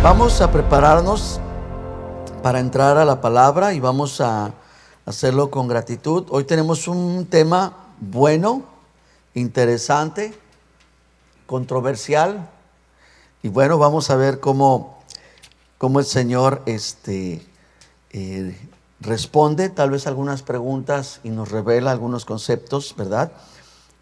Vamos a prepararnos para entrar a la palabra y vamos a hacerlo con gratitud. Hoy tenemos un tema bueno, interesante, controversial. Y bueno, vamos a ver cómo el Señor responde tal vez algunas preguntas y nos revela algunos conceptos, ¿verdad?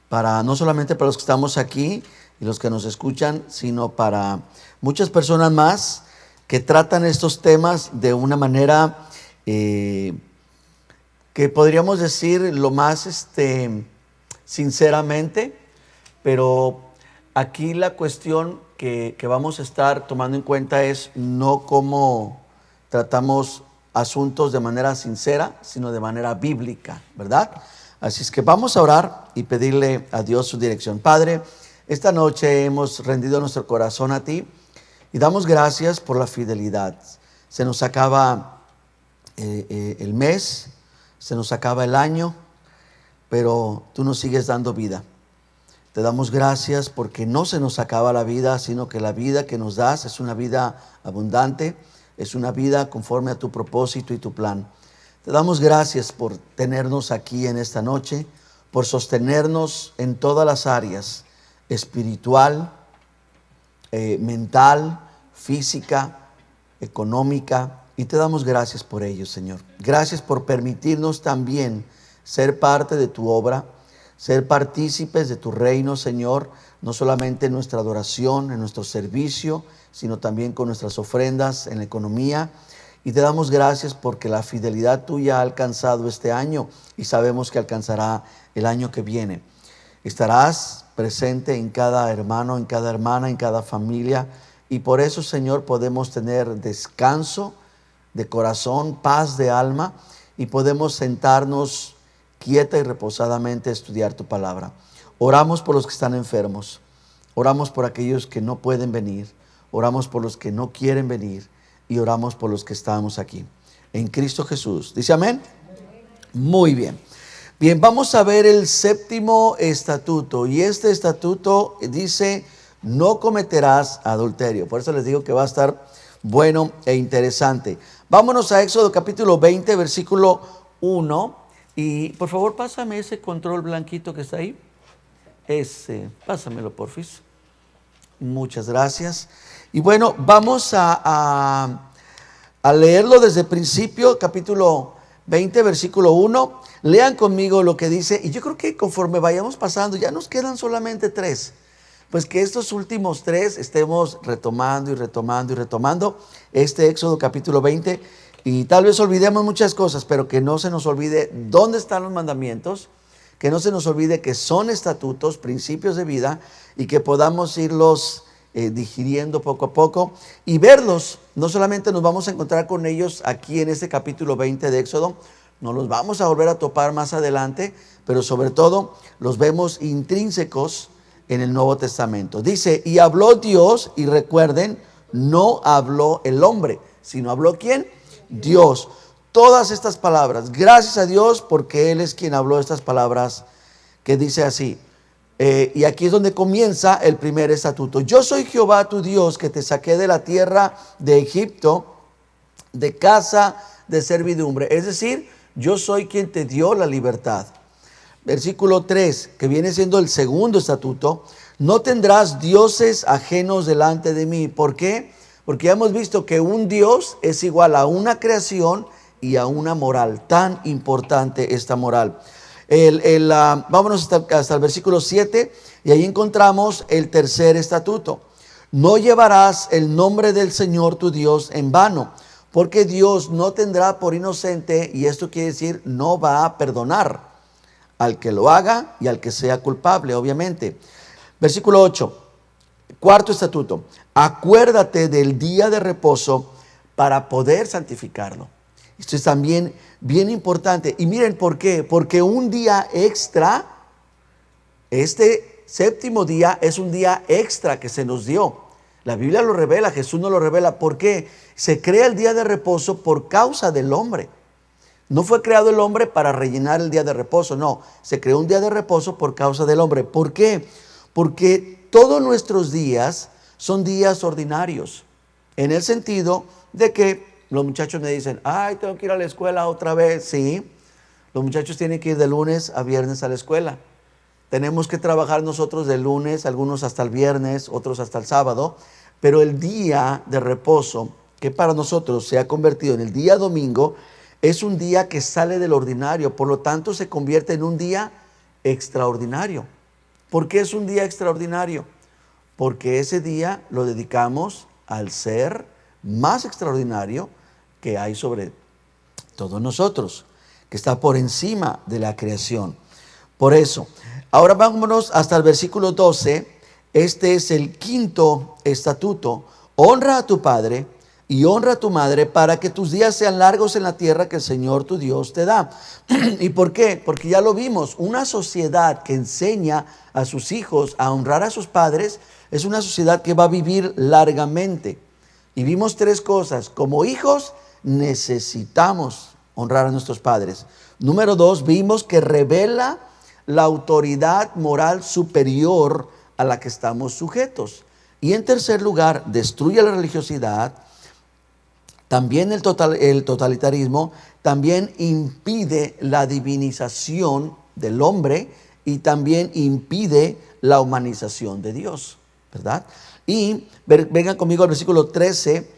No solamente para los que estamos aquí y los que nos escuchan, sino para muchas personas más que tratan estos temas de una manera que podríamos decir lo más sinceramente, pero aquí la cuestión que vamos a estar tomando en cuenta es no cómo tratamos asuntos de manera sincera, sino de manera bíblica, ¿verdad? Así es que vamos a orar y pedirle a Dios su dirección. Padre, esta noche hemos rendido nuestro corazón a ti y damos gracias por la fidelidad. Se nos acaba el mes, se nos acaba el año, pero tú nos sigues dando vida. Te damos gracias porque no se nos acaba la vida, sino que la vida que nos das es una vida abundante, es una vida conforme a tu propósito y tu plan. Te damos gracias por tenernos aquí en esta noche, por sostenernos en todas las áreas, espiritual, mental, física, económica, y te damos gracias por ello, Señor. Gracias por permitirnos también ser parte de tu obra, ser partícipes de tu reino, Señor, no solamente en nuestra adoración, en nuestro servicio, sino también con nuestras ofrendas en la economía. Y te damos gracias porque la fidelidad tuya ha alcanzado este año y sabemos que alcanzará el año que viene. Estarás presente en cada hermano, en cada hermana, en cada familia. Y por eso, Señor, podemos tener descanso de corazón, paz de alma, y podemos sentarnos quieta y reposadamente a estudiar tu palabra. Oramos por los que están enfermos, oramos por aquellos que no pueden venir, oramos por los que no quieren venir y oramos por los que estamos aquí. En Cristo Jesús. ¿Dice amén? Muy bien. Bien, vamos a ver el séptimo estatuto, y este estatuto dice: no cometerás adulterio. Por eso les digo que va a estar bueno e interesante. Vámonos a Éxodo capítulo 20, versículo 1. Y por favor, pásame ese control blanquito que está ahí. Pásamelo, porfis. Muchas gracias. Y bueno, vamos a leerlo desde el principio, capítulo 20, versículo 1. Lean conmigo lo que dice. Y yo creo que conforme vayamos pasando, ya nos quedan solamente 3. Pues que estos últimos 3 estemos retomando y retomando y retomando este Éxodo capítulo 20. Y tal vez olvidemos muchas cosas, pero que no se nos olvide dónde están los mandamientos, que no se nos olvide que son estatutos, principios de vida, y que podamos irlos digiriendo poco a poco y verlos. No solamente nos vamos a encontrar con ellos aquí en este capítulo 20 de Éxodo, nos los vamos a volver a topar más adelante, pero sobre todo los vemos intrínsecos en el Nuevo Testamento. Dice: y habló Dios, y recuerden, no habló el hombre, sino habló ¿quién? Dios. Todas estas palabras, gracias a Dios, porque Él es quien habló estas palabras, que dice así. Y aquí es donde comienza el primer estatuto. Yo soy Jehová tu Dios, que te saqué de la tierra de Egipto, de casa de servidumbre. Es decir, yo soy quien te dio la libertad. Versículo 3, que viene siendo el segundo estatuto: no tendrás dioses ajenos delante de mí. ¿Por qué? Porque ya hemos visto que un Dios es igual a una creación y a una moral. Tan importante esta moral. Vámonos hasta el versículo 7, y ahí encontramos el tercer estatuto. No llevarás el nombre del Señor tu Dios en vano, porque Dios no tendrá por inocente, y esto quiere decir no va a perdonar al que lo haga y al que sea culpable, obviamente. Versículo 8, cuarto estatuto: acuérdate del día de reposo para poder santificarlo. Esto es también bien importante. Y miren por qué. Porque un día extra, este séptimo día es un día extra que se nos dio. La Biblia lo revela, Jesús nos lo revela. ¿Por qué? Se crea el día de reposo por causa del hombre. No fue creado el hombre para rellenar el día de reposo, no. Se creó un día de reposo por causa del hombre. ¿Por qué? Porque todos nuestros días son días ordinarios. en el sentido de que los muchachos me dicen, ay, tengo que ir a la escuela otra vez. Sí, los muchachos tienen que ir de lunes a viernes a la escuela. Tenemos que trabajar nosotros de lunes, algunos hasta el viernes, otros hasta el sábado, pero el día de reposo, que para nosotros se ha convertido en el día domingo, es un día que sale del ordinario, por lo tanto se convierte en un día extraordinario. ¿Por qué es un día extraordinario? Porque ese día lo dedicamos al ser más extraordinario que hay sobre todos nosotros, que está por encima de la creación. Por eso, ahora vámonos hasta el versículo 12. Este es el quinto estatuto. Honra a tu padre y honra a tu madre para que tus días sean largos en la tierra que el Señor tu Dios te da. ¿Y por qué? Porque ya lo vimos, una sociedad que enseña a sus hijos a honrar a sus padres es una sociedad que va a vivir largamente. Y vimos tres cosas. Como hijos necesitamos honrar a nuestros padres. Número 2, vimos que revela la autoridad moral superior a la que estamos sujetos. Y en tercer lugar, destruye la religiosidad, también el totalitarismo, también impide la divinización del hombre y también impide la humanización de Dios, ¿verdad? Y vengan conmigo al versículo 13,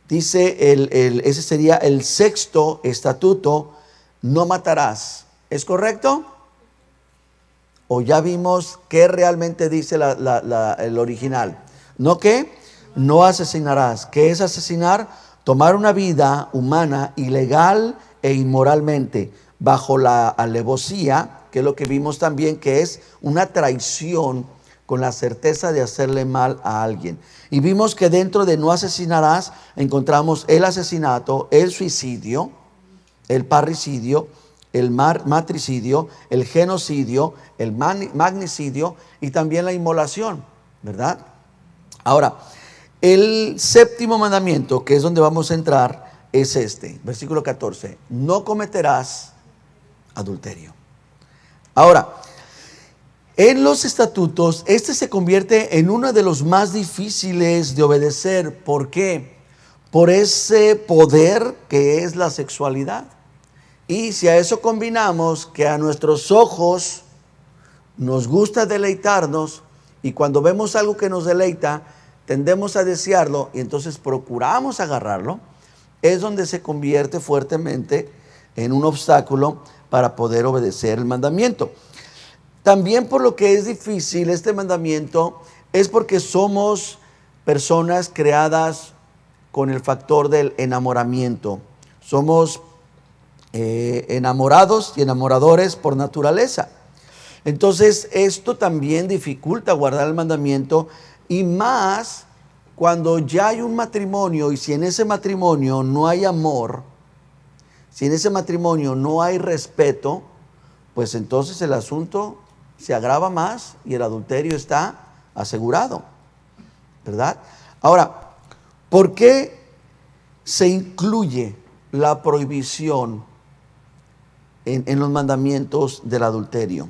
dice, ese sería el sexto estatuto, no matarás. ¿Es correcto? ¿O ya vimos qué realmente dice el original? ¿No qué? No asesinarás. ¿Qué es asesinar? Tomar una vida humana ilegal e inmoralmente bajo la alevosía, que es lo que vimos también, que es una traición con la certeza de hacerle mal a alguien. Y vimos que dentro de no asesinarás encontramos el asesinato, el suicidio, el parricidio, el matricidio, el genocidio, el magnicidio y también la inmolación, ¿verdad? Ahora, el séptimo mandamiento, que es donde vamos a entrar, es este, versículo 14, no cometerás adulterio. Ahora, en los estatutos, este se convierte en uno de los más difíciles de obedecer. ¿Por qué? Por ese poder que es la sexualidad. Y si a eso combinamos que a nuestros ojos nos gusta deleitarnos, y cuando vemos algo que nos deleita, tendemos a desearlo y entonces procuramos agarrarlo, es donde se convierte fuertemente en un obstáculo para poder obedecer el mandamiento. También por lo que es difícil este mandamiento es porque somos personas creadas con el factor del enamoramiento. Somos enamorados y enamoradores por naturaleza. Entonces esto también dificulta guardar el mandamiento, y más cuando ya hay un matrimonio, y si en ese matrimonio no hay amor, si en ese matrimonio no hay respeto, pues entonces el asunto se agrava más y el adulterio está asegurado, ¿verdad? Ahora, ¿por qué se incluye la prohibición en los mandamientos del adulterio?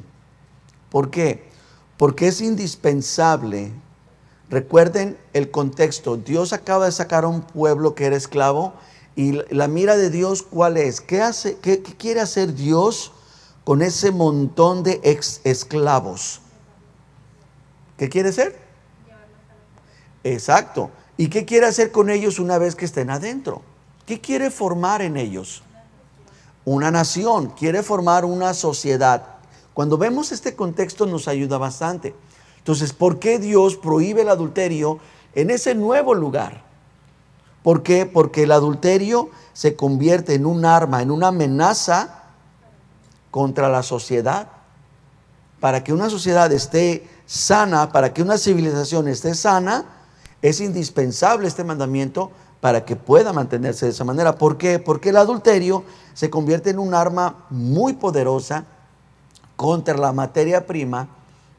¿Por qué? Porque es indispensable. Recuerden el contexto. Dios acaba de sacar a un pueblo que era esclavo, y la mira de Dios, ¿cuál es? ¿Qué quiere hacer Dios con ese montón de esclavos? ¿Qué quiere hacer? Exacto. ¿Y qué quiere hacer con ellos una vez que estén adentro? ¿Qué quiere formar en ellos? Una nación. Quiere formar una sociedad. Cuando vemos este contexto nos ayuda bastante. Entonces, ¿por qué Dios prohíbe el adulterio en ese nuevo lugar? ¿Por qué? Porque el adulterio se convierte en un arma, en una amenaza contra la sociedad. Para que una sociedad esté sana, para que una civilización esté sana, es indispensable este mandamiento para que pueda mantenerse de esa manera. ¿Por qué? Porque el adulterio se convierte en un arma muy poderosa contra la materia prima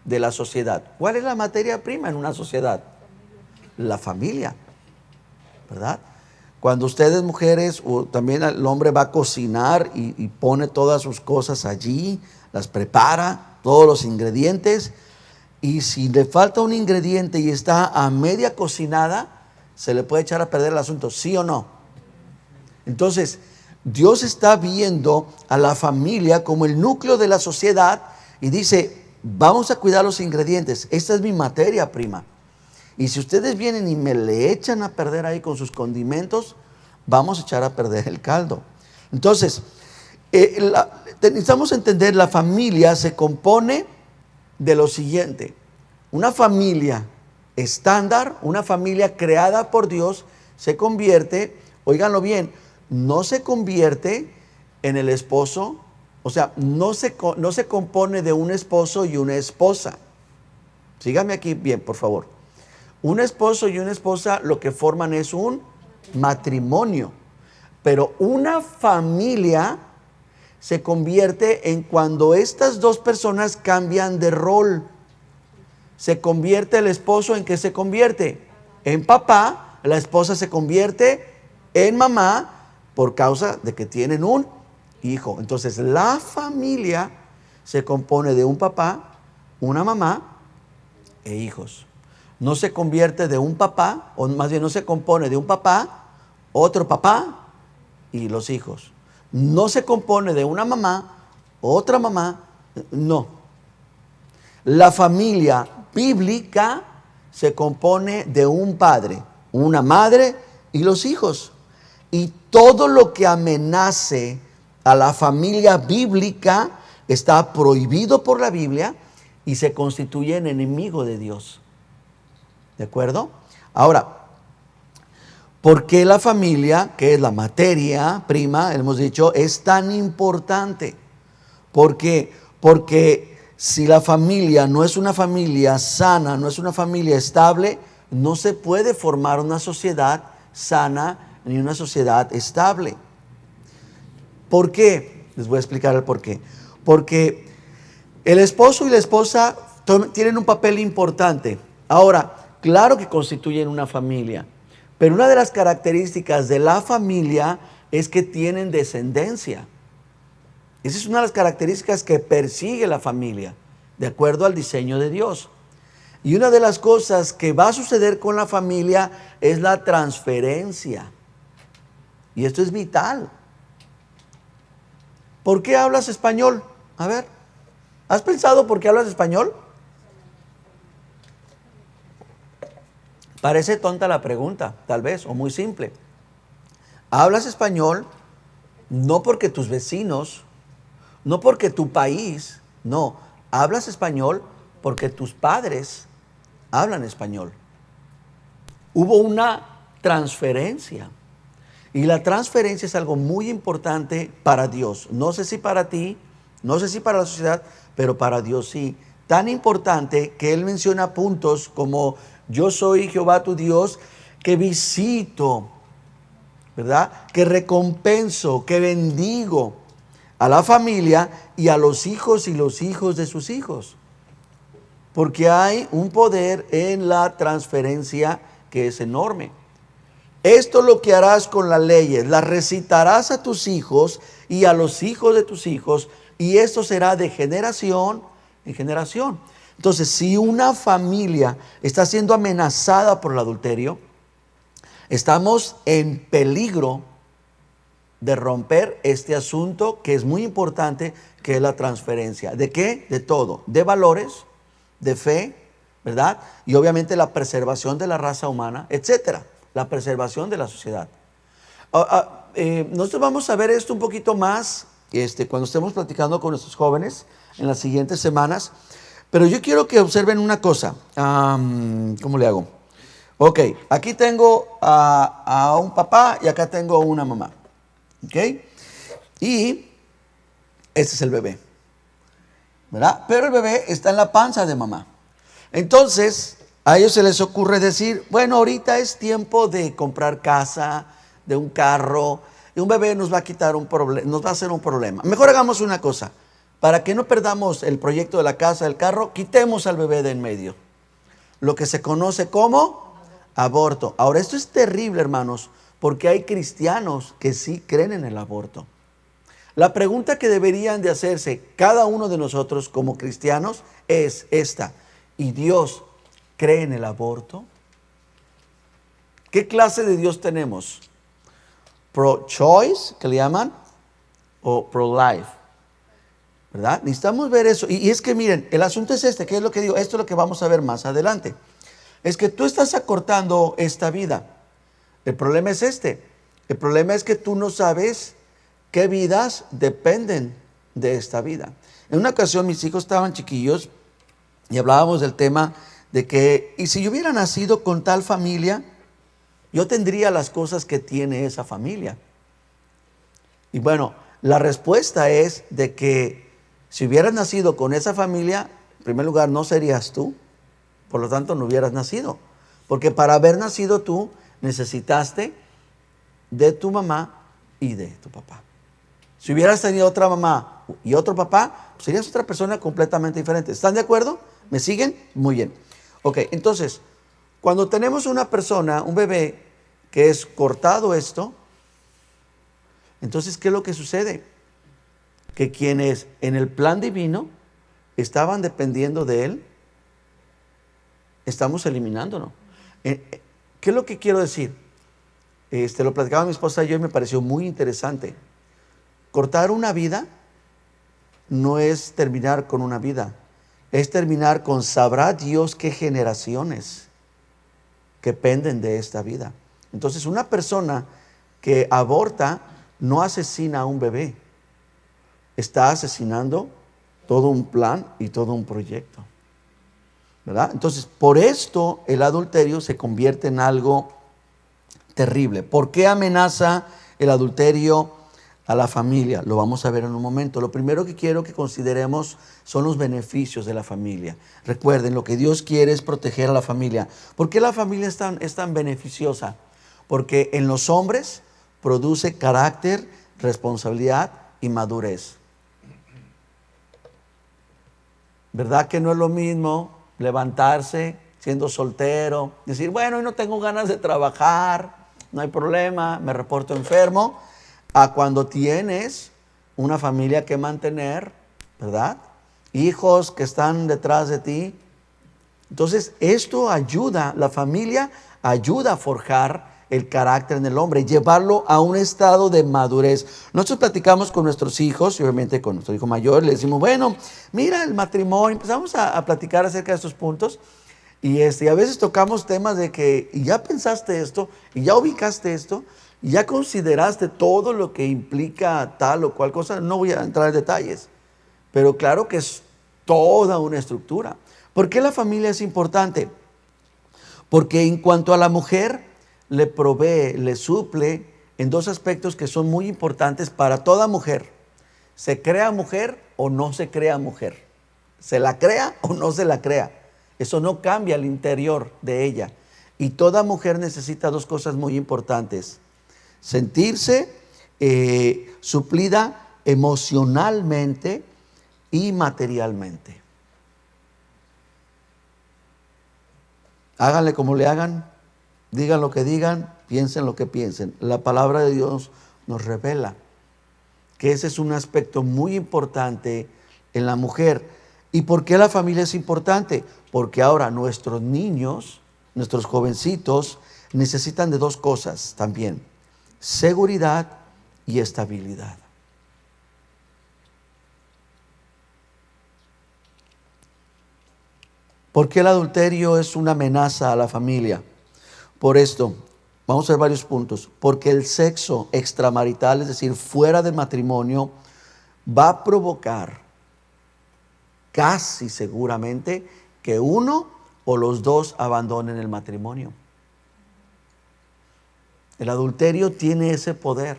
de la sociedad. ¿Cuál es la materia prima en una sociedad? La familia, ¿verdad? Cuando ustedes mujeres, o también el hombre va a cocinar y pone todas sus cosas allí, las prepara, todos los ingredientes, y si le falta un ingrediente y está a media cocinada, se le puede echar a perder el asunto, ¿sí o no? Entonces, Dios está viendo a la familia como el núcleo de la sociedad y dice, vamos a cuidar los ingredientes, esta es mi materia prima. Y si ustedes vienen y me le echan a perder ahí con sus condimentos, vamos a echar a perder el caldo. Entonces, necesitamos entender, la familia se compone de lo siguiente. Una familia estándar, una familia creada por Dios, se convierte, óiganlo bien, no se convierte en el esposo, o sea, no se compone de un esposo y una esposa. Síganme aquí bien, por favor. Un esposo y una esposa lo que forman es un matrimonio, pero una familia se convierte en cuando estas dos personas cambian de rol. Se convierte el esposo, ¿en qué se convierte? En papá. La esposa se convierte en mamá por causa de que tienen un hijo. Entonces la familia se compone de un papá, una mamá e hijos. No se convierte de un papá, o más bien no se compone de un papá, otro papá y los hijos. No se compone de una mamá, otra mamá, no. La familia bíblica se compone de un padre, una madre y los hijos. Y todo lo que amenace a la familia bíblica está prohibido por la Biblia y se constituye en enemigo de Dios. ¿De acuerdo? Ahora, ¿por qué la familia, que es la materia prima, hemos dicho, es tan importante? Porque si la familia no es una familia sana, no es una familia estable, no se puede formar una sociedad sana ni una sociedad estable. ¿Por qué? Les voy a explicar el por qué. Porque el esposo y la esposa tienen un papel importante. Ahora, claro que constituyen una familia, pero una de las características de la familia es que tienen descendencia. Esa es una de las características que persigue la familia, de acuerdo al diseño de Dios. Y una de las cosas que va a suceder con la familia es la transferencia. Y esto es vital. ¿Por qué hablas español? A ver, ¿has pensado por qué hablas español? Parece tonta la pregunta, tal vez, o muy simple. Hablas español no porque tus vecinos, no porque tu país, no. Hablas español porque tus padres hablan español. Hubo una transferencia. Y la transferencia es algo muy importante para Dios. No sé si para ti, no sé si para la sociedad, pero para Dios sí. Tan importante que Él menciona puntos como yo soy Jehová tu Dios, que visito, ¿verdad? Que recompenso, que bendigo a la familia y a los hijos y los hijos de sus hijos. Porque hay un poder en la transferencia que es enorme. Esto lo que harás con las leyes, las recitarás a tus hijos y a los hijos de tus hijos, y esto será de generación en generación. Entonces, si una familia está siendo amenazada por el adulterio, estamos en peligro de romper este asunto que es muy importante, que es la transferencia. ¿De qué? De todo. De valores, de fe, ¿verdad? Y obviamente la preservación de la raza humana, etcétera. La preservación de la sociedad. Nosotros vamos a ver esto un poquito más cuando estemos platicando con nuestros jóvenes en las siguientes semanas. Pero yo quiero que observen una cosa. ¿Cómo le hago? Ok, aquí tengo a un papá y acá tengo una mamá. Ok. Y este es el bebé, ¿verdad? Pero el bebé está en la panza de mamá. Entonces, a ellos se les ocurre decir, bueno, ahorita es tiempo de comprar casa, de un carro, y un bebé nos va a quitar un problema, nos va a hacer un problema. Mejor hagamos una cosa. Para que no perdamos el proyecto de la casa, del carro, quitemos al bebé de en medio. Lo que se conoce como aborto. Ahora, esto es terrible, hermanos, porque hay cristianos que sí creen en el aborto. La pregunta que deberían de hacerse cada uno de nosotros como cristianos es esta. ¿Y Dios cree en el aborto? ¿Qué clase de Dios tenemos? Pro-choice, que le llaman, o pro-life, ¿verdad? Necesitamos ver eso. Y es que miren, el asunto es este, ¿qué es lo que digo? Esto es lo que vamos a ver más adelante. Es que tú estás acortando esta vida. El problema es este. El problema es que tú no sabes qué vidas dependen de esta vida. En una ocasión mis hijos estaban chiquillos y hablábamos del tema de que, y si yo hubiera nacido con tal familia, yo tendría las cosas que tiene esa familia. Y bueno, la respuesta es de que si hubieras nacido con esa familia, en primer lugar no serías tú, por lo tanto no hubieras nacido. Porque para haber nacido tú necesitaste de tu mamá y de tu papá. Si hubieras tenido otra mamá y otro papá, pues serías otra persona completamente diferente. ¿Están de acuerdo? ¿Me siguen? Muy bien. Ok, entonces, cuando tenemos una persona, un bebé, que es cortado esto, entonces, ¿qué es lo que sucede? Que quienes en el plan divino estaban dependiendo de él, estamos eliminándolo. ¿Qué es lo que quiero decir? Lo platicaba mi esposa y yo y me pareció muy interesante. Cortar una vida no es terminar con una vida, es terminar con sabrá Dios qué generaciones que penden de esta vida. Entonces, una persona que aborta no asesina a un bebé, está asesinando todo un plan y todo un proyecto, ¿verdad? Entonces, por esto el adulterio se convierte en algo terrible. ¿Por qué amenaza el adulterio a la familia? Lo vamos a ver en un momento. Lo primero que quiero que consideremos son los beneficios de la familia. Recuerden, lo que Dios quiere es proteger a la familia. ¿Por qué la familia es tan beneficiosa? Porque en los hombres produce carácter, responsabilidad y madurez. ¿Verdad que no es lo mismo levantarse siendo soltero, decir, bueno, hoy no tengo ganas de trabajar, no hay problema, me reporto enfermo, a cuando tienes una familia que mantener, ¿verdad? Hijos que están detrás de ti. Entonces, esto ayuda, la familia ayuda a forjar el carácter en el hombre, llevarlo a un estado de madurez. Nosotros platicamos con nuestros hijos, y obviamente con nuestro hijo mayor, le decimos, bueno, mira el matrimonio, empezamos a platicar acerca de estos puntos, y a veces tocamos temas de que, y ya pensaste esto, y ya ubicaste esto, y ya consideraste todo lo que implica tal o cual cosa. No voy a entrar en detalles, pero claro que es toda una estructura. ¿Por qué la familia es importante? Porque en cuanto a la mujer, le provee, le suple en dos aspectos que son muy importantes para toda mujer. ¿Se crea mujer o no se crea mujer? ¿Se la crea o no se la crea? Eso no cambia el interior de ella. Y toda mujer necesita dos cosas muy importantes: sentirse suplida emocionalmente y materialmente. Háganle como le hagan, digan lo que digan, piensen lo que piensen. La palabra de Dios nos revela que ese es un aspecto muy importante en la mujer. ¿Y por qué la familia es importante? Porque ahora nuestros niños, nuestros jovencitos, necesitan de dos cosas también: seguridad y estabilidad. ¿Por qué el adulterio es una amenaza a la familia? Por esto, vamos a ver varios puntos. Porque el sexo extramarital, es decir, fuera del matrimonio, va a provocar casi seguramente que uno o los dos abandonen el matrimonio. El adulterio tiene ese poder.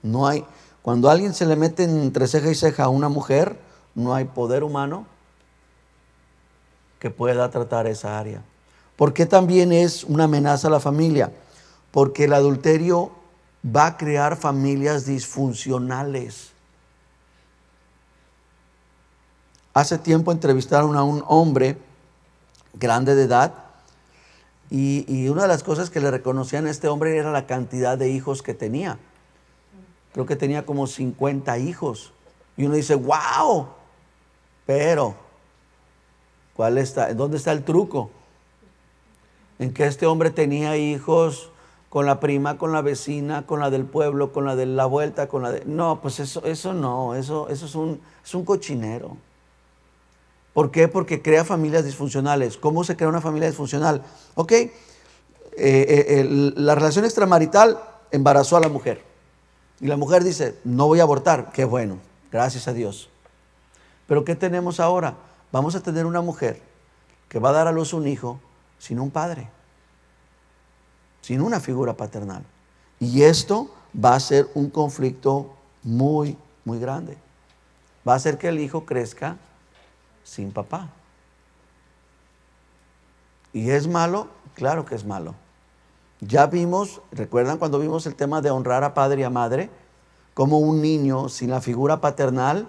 No hay, cuando alguien se le mete entre ceja y ceja a una mujer, no hay poder humano que pueda tratar esa área. ¿Por qué también es una amenaza a la familia? Porque el adulterio va a crear familias disfuncionales. Hace tiempo entrevistaron a un hombre grande de edad y una de las cosas que le reconocían a este hombre era la cantidad de hijos que tenía. Creo que tenía como 50 hijos. Y uno dice, wow, pero ¿dónde está el truco? en que este hombre tenía hijos con la prima, con la vecina, con la del pueblo, con la de la vuelta, con la de... No, pues eso no, eso es un cochinero. ¿Por qué? Porque crea familias disfuncionales. ¿Cómo se crea una familia disfuncional? Ok, la relación extramarital embarazó a la mujer. Y la mujer dice, no voy a abortar. Qué bueno, gracias a Dios. Pero ¿qué tenemos ahora? Vamos a tener una mujer que va a dar a luz un hijo sin un padre, sin una figura paternal. Y esto va a ser un conflicto muy, muy grande. Va a hacer que el hijo crezca sin papá. ¿Y es malo? Claro que es malo. Ya vimos, ¿recuerdan cuando vimos el tema de honrar a padre y a madre? Como un niño sin la figura paternal,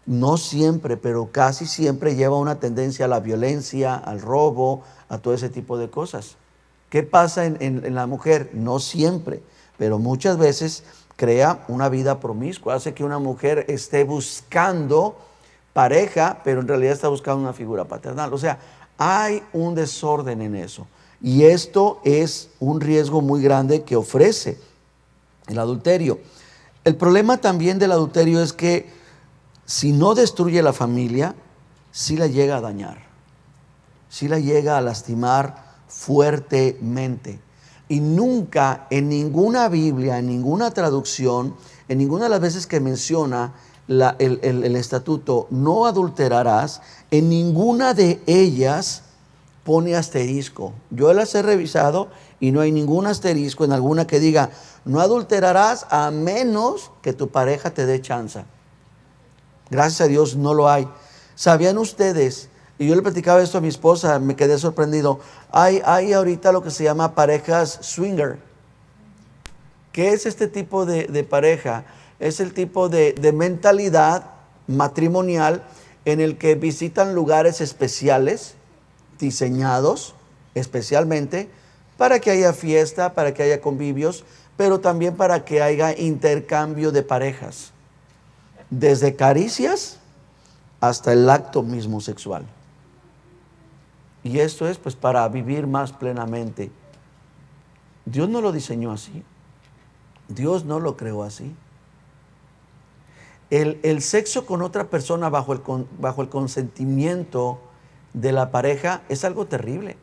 no siempre, pero casi siempre lleva una tendencia a la violencia, al robo, a todo ese tipo de cosas. ¿Qué pasa en la mujer? No siempre, pero muchas veces crea una vida promiscua, hace que una mujer esté buscando pareja, pero en realidad está buscando una figura paternal. O sea, hay un desorden en eso. Y esto es un riesgo muy grande que ofrece el adulterio. El problema también del adulterio es que si no destruye la familia, sí la llega a dañar, sí la llega a lastimar fuertemente. Y nunca en ninguna Biblia, en ninguna traducción, en ninguna de las veces que menciona el estatuto, no adulterarás, en ninguna de ellas pone asterisco. Yo las he revisado y no hay ningún asterisco en alguna que diga, no adulterarás a menos que tu pareja te dé chance. Gracias a Dios no lo hay. ¿Sabían ustedes? Y yo le platicaba esto a mi esposa, me quedé sorprendido. Hay ahorita lo que se llama parejas swinger. ¿Qué es este tipo de pareja? Es el tipo de mentalidad matrimonial en el que visitan lugares especiales, diseñados especialmente para que haya fiesta, para que haya convivios, pero también para que haya intercambio de parejas, desde caricias hasta el acto mismo sexual. Y esto es pues para vivir más plenamente. Dios no lo diseñó así. Dios no lo creó así. El sexo con otra persona bajo el consentimiento de la pareja es algo terrible.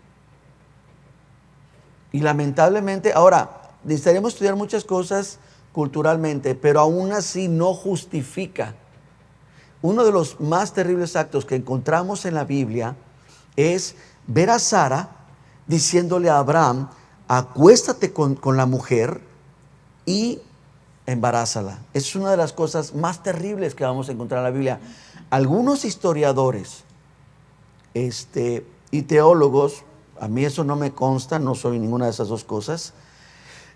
Y lamentablemente, ahora, necesitaríamos estudiar muchas cosas culturalmente, pero aún así no justifica. Uno de los más terribles actos que encontramos en la Biblia es ver a Sara diciéndole a Abraham, acuéstate con la mujer y embarázala. Es una de las cosas más terribles que vamos a encontrar en la Biblia. Algunos historiadores y teólogos, a mí eso no me consta, no soy ninguna de esas dos cosas,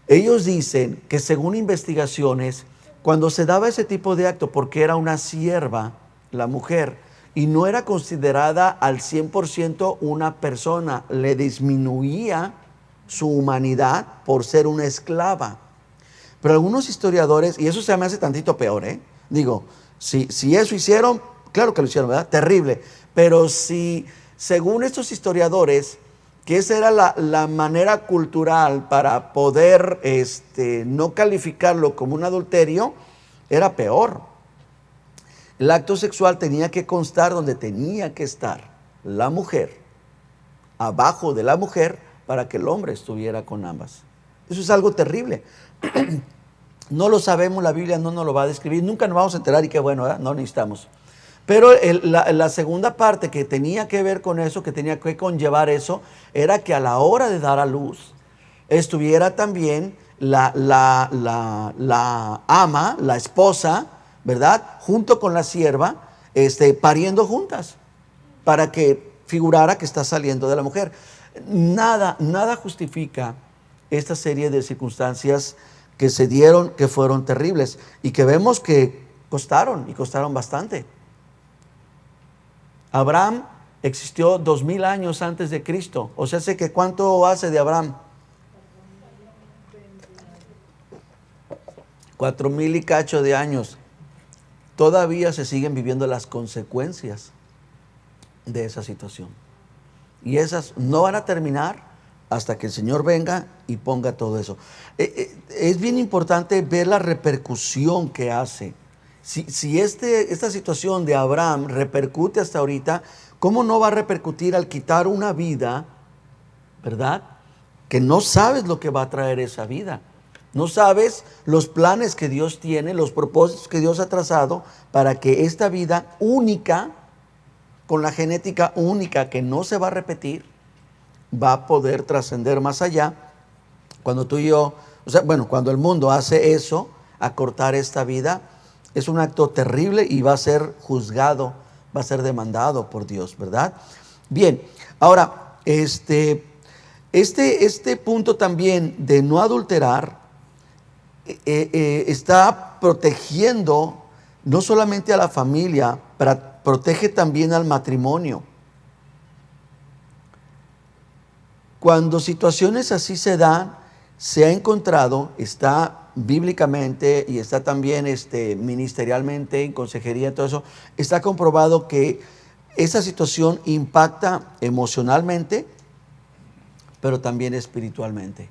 ellos dicen que según investigaciones, cuando se daba ese tipo de acto, porque era una sierva, la mujer, y no era considerada al 100% una persona, le disminuía su humanidad por ser una esclava. Pero algunos historiadores, y eso se me hace tantito peor, digo, si eso hicieron, claro que lo hicieron, ¿verdad? Terrible. Pero si, según estos historiadores, que esa era la manera cultural para poder no calificarlo como un adulterio, era peor. El acto sexual tenía que constar donde tenía que estar la mujer, abajo de la mujer, para que el hombre estuviera con ambas. Eso es algo terrible. No lo sabemos, la Biblia no nos lo va a describir, nunca nos vamos a enterar y qué bueno, ¿verdad? No necesitamos. Pero la segunda parte que tenía que ver con eso, que tenía que conllevar eso, era que a la hora de dar a luz estuviera también la ama, la esposa, ¿verdad? Junto con la sierva, pariendo juntas, para que figurara que está saliendo de la mujer. Nada justifica esta serie de circunstancias que se dieron, que fueron terribles y que vemos que costaron bastante. Abraham existió 2000 años antes de Cristo. O sea, sé que ¿cuánto hace de Abraham? 4000 y cacho de años. Todavía se siguen viviendo las consecuencias de esa situación. Y esas no van a terminar hasta que el Señor venga y ponga todo eso. Es bien importante ver la repercusión que hace. Si esta situación de Abraham repercute hasta ahorita, ¿cómo no va a repercutir al quitar una vida, verdad? Que no sabes lo que va a traer esa vida. No sabes los planes que Dios tiene, los propósitos que Dios ha trazado para que esta vida única, con la genética única que no se va a repetir, va a poder trascender más allá. Cuando tú y yo, cuando el mundo hace eso, acortar esta vida, es un acto terrible y va a ser juzgado, va a ser demandado por Dios, ¿verdad? Bien, ahora, este punto también de no adulterar está protegiendo no solamente a la familia, pero protege también al matrimonio. Cuando situaciones así se dan, se ha encontrado, está bíblicamente y está también ministerialmente, en consejería, todo eso, está comprobado que esa situación impacta emocionalmente, pero también espiritualmente.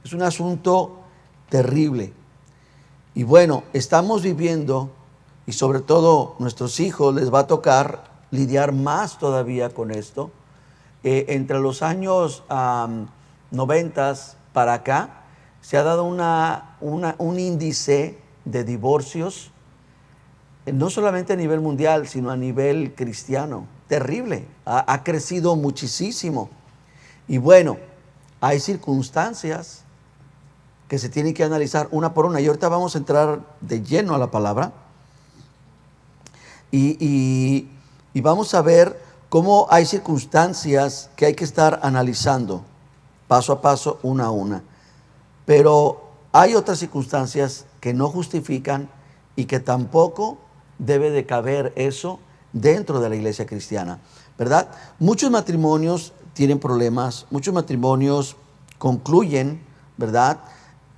Es un asunto terrible. Y bueno, estamos viviendo, y sobre todo nuestros hijos les va a tocar lidiar más todavía con esto. Entre los años 90 para acá, se ha dado un índice de divorcios, no solamente a nivel mundial, sino a nivel cristiano. Terrible, ha crecido muchísimo. Y bueno, hay circunstancias que se tienen que analizar una por una. Y ahorita vamos a entrar de lleno a la palabra. Y vamos a ver cómo hay circunstancias que hay que estar analizando paso a paso, una a una. Pero hay otras circunstancias que no justifican y que tampoco debe de caber eso dentro de la iglesia cristiana, ¿verdad? Muchos matrimonios tienen problemas, muchos matrimonios concluyen, ¿verdad?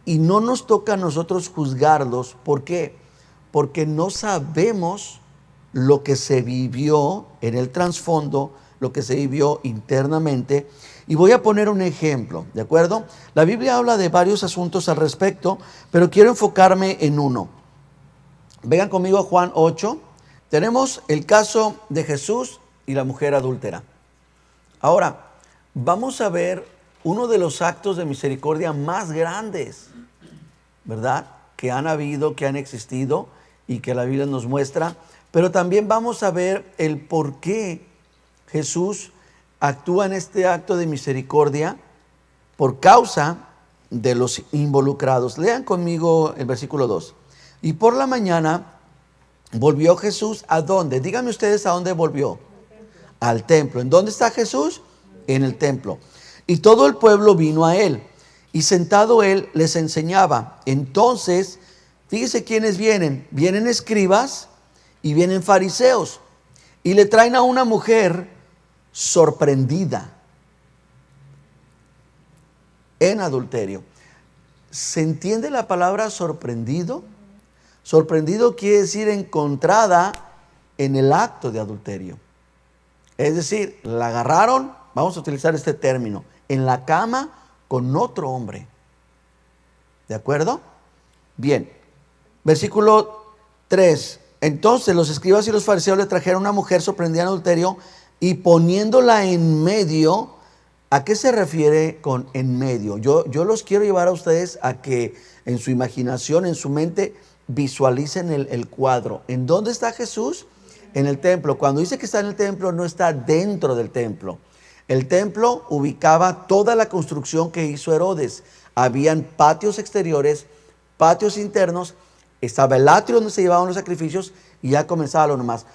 Y no nos toca a nosotros juzgarlos. ¿Por qué? Porque no sabemos lo que se vivió en el trasfondo, lo que se vivió internamente. Y voy a poner un ejemplo, ¿de acuerdo? La Biblia habla de varios asuntos al respecto, pero quiero enfocarme en uno. Vengan conmigo a Juan 8. Tenemos el caso de Jesús y la mujer adúltera. Ahora, vamos a ver uno de los actos de misericordia más grandes, ¿verdad? Que han habido, que han existido y que la Biblia nos muestra. Pero también vamos a ver el por qué Jesús actúa en este acto de misericordia por causa de los involucrados. Lean conmigo el versículo 2. Y por la mañana volvió Jesús, ¿a dónde? Díganme ustedes a dónde volvió. Al templo. ¿En dónde está Jesús? En el templo. Y todo el pueblo vino a él. Y sentado él les enseñaba. Entonces, fíjese quiénes vienen. Vienen escribas y vienen fariseos. Y le traen a una mujer sorprendida en adulterio. ¿Se entiende la palabra sorprendido? Sorprendido quiere decir encontrada en el acto de adulterio. Es decir, la agarraron, vamos a utilizar este término, en la cama con otro hombre. ¿De acuerdo? Bien. Versículo 3. Entonces los escribas y los fariseos le trajeron a una mujer sorprendida en adulterio y poniéndola en medio. ¿A qué se refiere con en medio? Yo los quiero llevar a ustedes a que en su imaginación, en su mente, visualicen el cuadro. ¿En dónde está Jesús? En el templo. Cuando dice que está en el templo, no está dentro del templo. El templo ubicaba toda la construcción que hizo Herodes. Habían patios exteriores, patios internos, estaba el atrio donde se llevaban los sacrificios y ya comenzaba lo demás.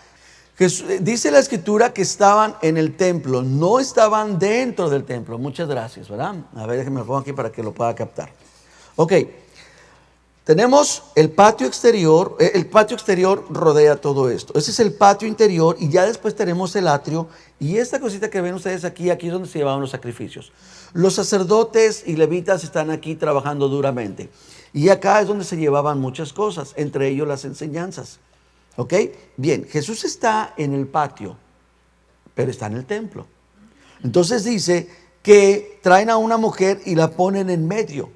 Dice la escritura que estaban en el templo, no estaban dentro del templo. Muchas gracias, ¿verdad? A ver, déjenme lo pongo aquí para que lo pueda captar. Ok, tenemos el patio exterior. El patio exterior rodea todo esto. Ese es el patio interior y ya después tenemos el atrio. Y esta cosita que ven ustedes aquí es donde se llevaban los sacrificios. Los sacerdotes y levitas están aquí trabajando duramente. Y acá es donde se llevaban muchas cosas, entre ellos las enseñanzas. ¿Ok? Bien, Jesús está en el patio, pero está en el templo. Entonces dice que traen a una mujer y la ponen en medio.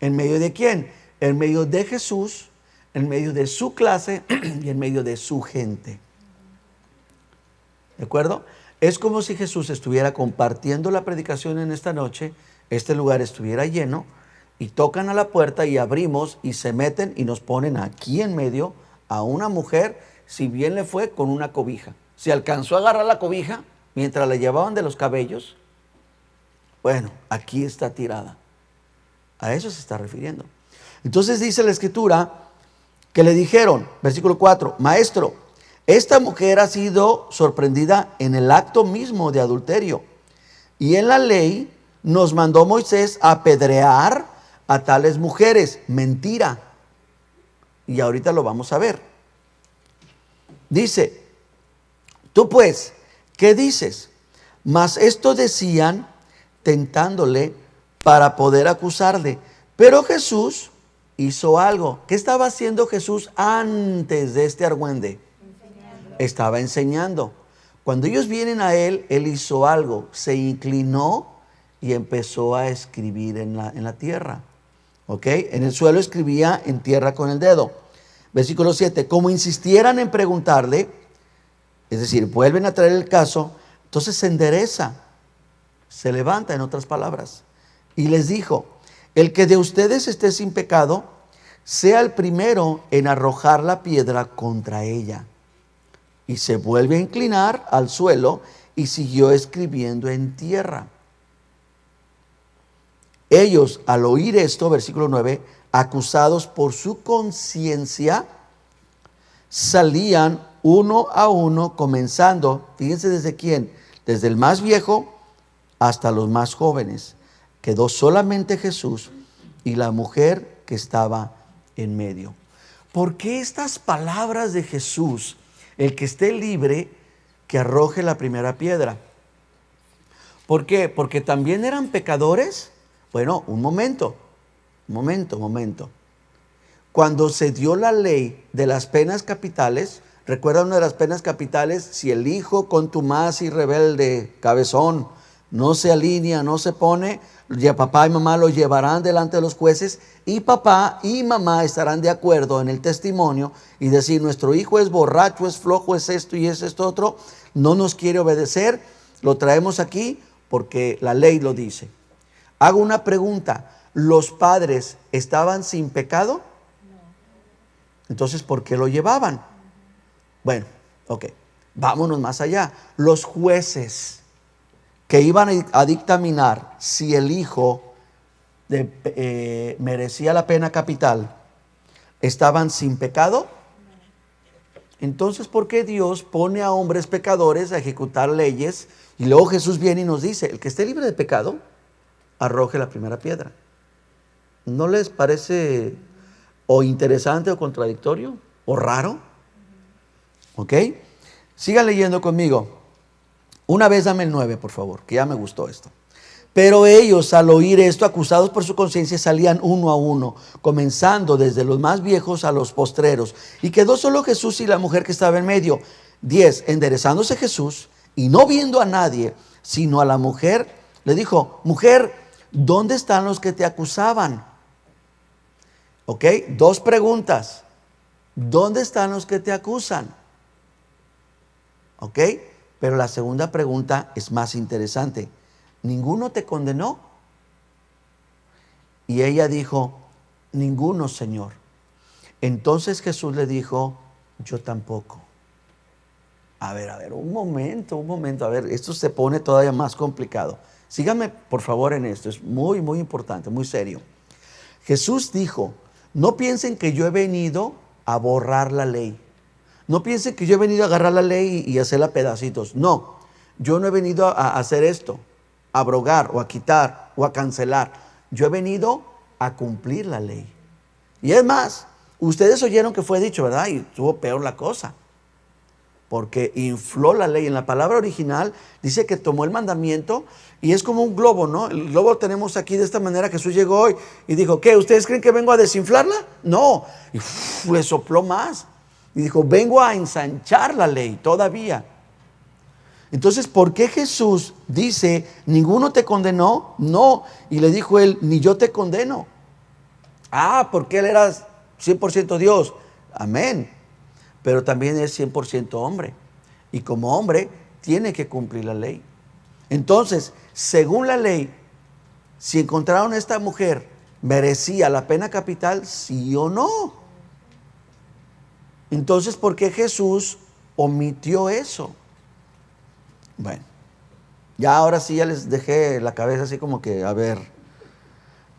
¿En medio de quién? En medio de Jesús, en medio de su clase y en medio de su gente. ¿De acuerdo? Es como si Jesús estuviera compartiendo la predicación en esta noche, este lugar estuviera lleno y tocan a la puerta y abrimos y se meten y nos ponen aquí en medio a una mujer, si bien le fue con una cobija. Si alcanzó a agarrar la cobija mientras la llevaban de los cabellos, bueno, aquí está tirada. A eso se está refiriendo. Entonces dice la Escritura que le dijeron, versículo 4, Maestro, esta mujer ha sido sorprendida en el acto mismo de adulterio. Y en la ley nos mandó Moisés a apedrear a tales mujeres. Mentira. Y ahorita lo vamos a ver. Dice, tú pues, ¿qué dices? Mas esto decían tentándole para poder acusarle. Pero Jesús hizo algo. ¿Qué estaba haciendo Jesús antes de este argüende? Estaba enseñando. Cuando ellos vienen a él, él hizo algo. Se inclinó y empezó a escribir en la tierra. ¿Ok? En el suelo escribía en tierra con el dedo. Versículo 7. Como insistieran en preguntarle, es decir, vuelven a traer el caso, entonces se endereza, se levanta, en otras palabras, y les dijo, el que de ustedes esté sin pecado, sea el primero en arrojar la piedra contra ella. Y se vuelve a inclinar al suelo y siguió escribiendo en tierra. Ellos, al oír esto, versículo 9, acusados por su conciencia, salían uno a uno, comenzando, fíjense desde quién, desde el más viejo hasta los más jóvenes. Quedó solamente Jesús y la mujer que estaba en medio. ¿Por qué estas palabras de Jesús? El que esté libre, que arroje la primera piedra. ¿Por qué? ¿Porque también eran pecadores? Bueno, un momento. Cuando se dio la ley de las penas capitales, recuerda una de las penas capitales, si el hijo contumaz y rebelde, cabezón, no se alinea, no se pone, ya papá y mamá lo llevarán delante de los jueces y papá y mamá estarán de acuerdo en el testimonio y decir, nuestro hijo es borracho, es flojo, es esto y es esto otro, no nos quiere obedecer, lo traemos aquí porque la ley lo dice. Hago una pregunta, ¿los padres estaban sin pecado? Entonces, ¿por qué lo llevaban? Bueno, ok, vámonos más allá. Los jueces que iban a dictaminar si el hijo merecía la pena capital, ¿estaban sin pecado? Entonces, ¿por qué Dios pone a hombres pecadores a ejecutar leyes? Y luego Jesús viene y nos dice, el que esté libre de pecado, arroje la primera piedra. ¿No les parece o interesante o contradictorio o raro? ¿Ok? Sigan leyendo conmigo. Una vez dame el 9, por favor, que ya me gustó esto. Pero ellos, al oír esto, acusados por su conciencia, salían uno a uno, comenzando desde los más viejos a los postreros. Y quedó solo Jesús y la mujer que estaba en medio. 10. Enderezándose Jesús y no viendo a nadie, sino a la mujer, le dijo, mujer, ¿dónde están los que te acusaban? ¿Ok? 2 preguntas. ¿Dónde están los que te acusan? ¿Ok? Pero la segunda pregunta es más interesante. ¿Ninguno te condenó? Y ella dijo, ninguno, Señor. Entonces Jesús le dijo, yo tampoco. A ver, un momento. A ver, esto se pone todavía más complicado. Síganme, por favor, en esto. Es muy, muy importante, muy serio. Jesús dijo, no piensen que yo he venido a borrar la ley. No piensen que yo he venido a agarrar la ley y hacerla pedacitos. No, yo no he venido a hacer esto, a abrogar o a quitar o a cancelar. Yo he venido a cumplir la ley. Y es más, ustedes oyeron que fue dicho, ¿verdad? Y estuvo peor la cosa. Porque infló la ley. En la palabra original dice que tomó el mandamiento y es como un globo, ¿no? El globo lo tenemos aquí de esta manera. Jesús llegó hoy y dijo, ¿qué? ¿Ustedes creen que vengo a desinflarla? No. Y le sopló más. Y dijo, vengo a ensanchar la ley todavía. Entonces, ¿por qué Jesús dice, ninguno te condenó? No. Y le dijo él, ni yo te condeno. Porque él era 100% Dios. Amén. Pero también es 100% hombre. Y como hombre, tiene que cumplir la ley. Entonces, según la ley, si encontraron a esta mujer, ¿merecía la pena capital? ¿Sí o no? Entonces, ¿por qué Jesús omitió eso? Bueno, ya ahora sí ya les dejé la cabeza así como que, a ver,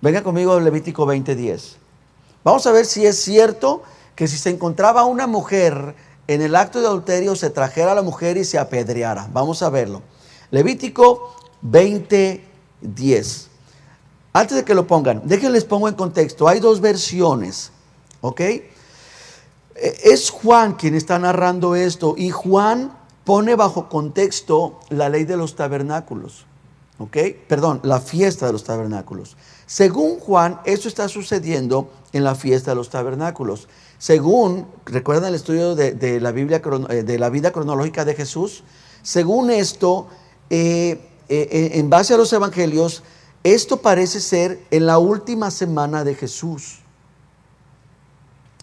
venga conmigo a Levítico 20:10. Vamos a ver si es cierto que si se encontraba una mujer en el acto de adulterio, se trajera a la mujer y se apedreara. Vamos a verlo. Levítico 20:10. Antes de que lo pongan, déjenles pongo en contexto. Hay dos versiones, ¿ok? Es Juan quien está narrando esto, y Juan pone bajo contexto la ley de los tabernáculos, ¿ok? Perdón, la fiesta de los tabernáculos. Según Juan, esto está sucediendo en la fiesta de los tabernáculos. Según, ¿recuerdan el estudio de la Biblia, de la vida cronológica de Jesús? Según esto, en base a los evangelios, esto parece ser en la última semana de Jesús,